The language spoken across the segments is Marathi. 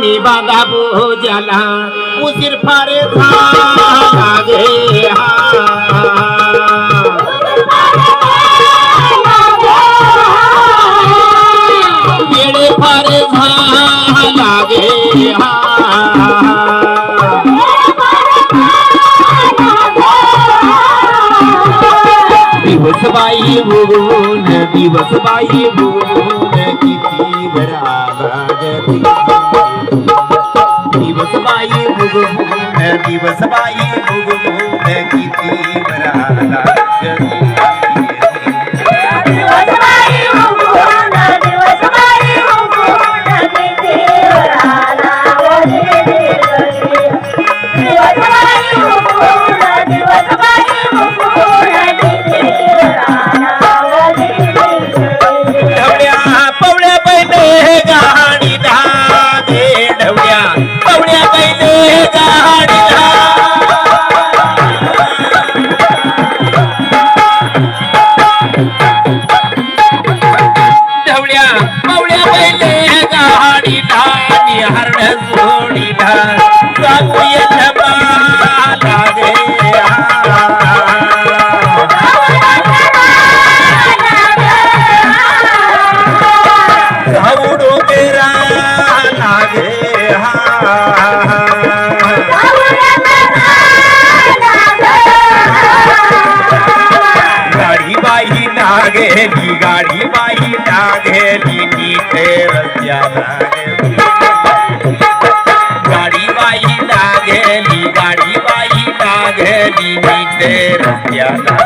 मी बागा बोजाला उशीर फार झाला गे वेळे फार झाला गे दिवस बाई बोलून दिवस बाई बोलून किती भराला गती दिवस बाई बोलून दिवस बाई बोलून किती भराला गती गाडी बाई लागेली नीटे रस्त्याला गाडी बाई लागेली नीटे रस्त्याला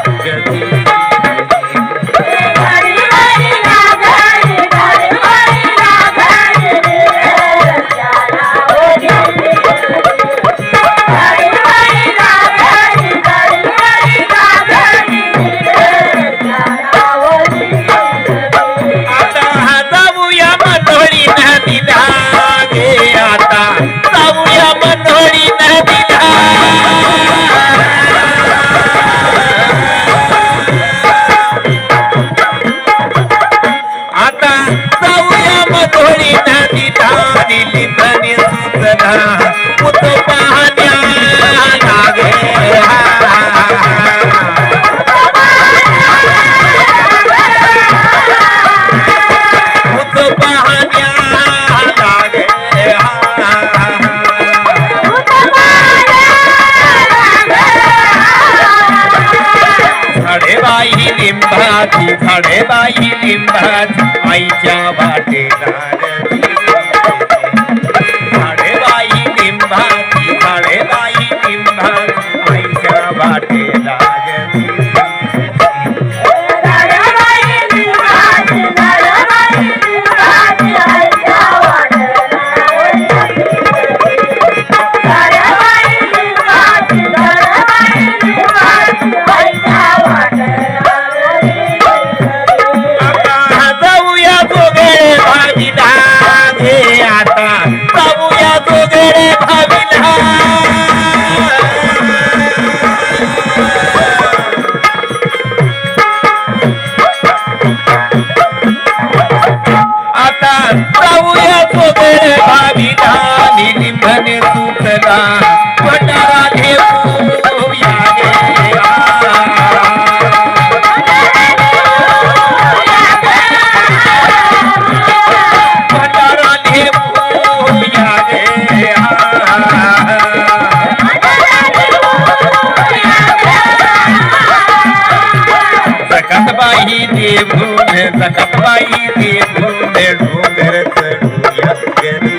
झाडे बाई लिंबाची आईच्या वाटेला झाडे बाई लिंबाची आईच्या वाटेला सकबाई देवून डोंगर चढूया गरी सकबाई देवून डोंगर चढूया गरी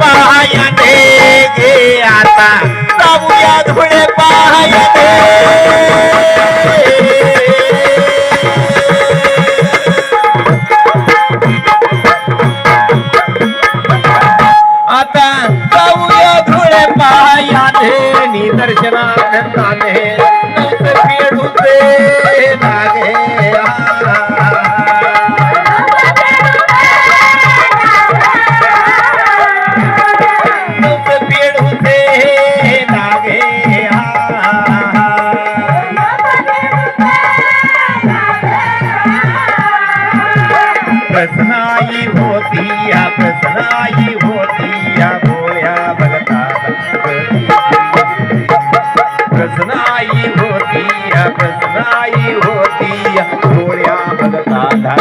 पाया गे दर्शनानंदाने नवस फेडूचे लागे नवस फेडूचे लागे प्रसनाई होती या भोळ्या भगताला प्रसनाई होती या भोळ्या भगताला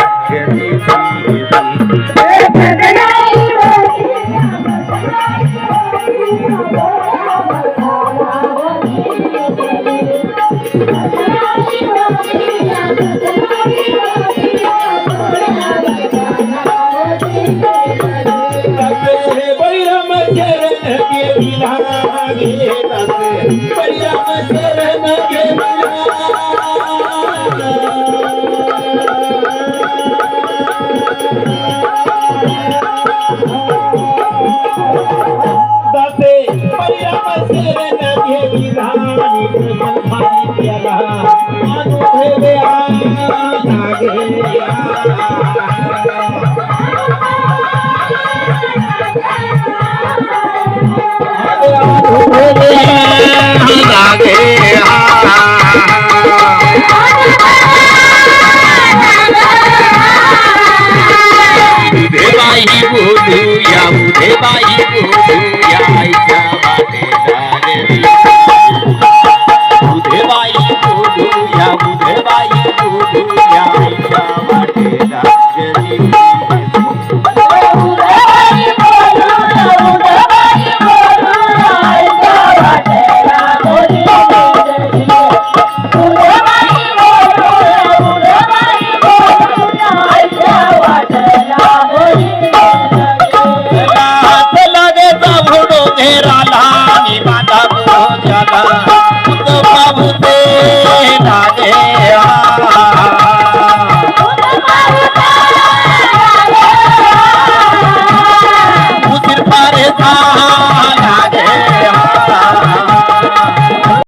झाला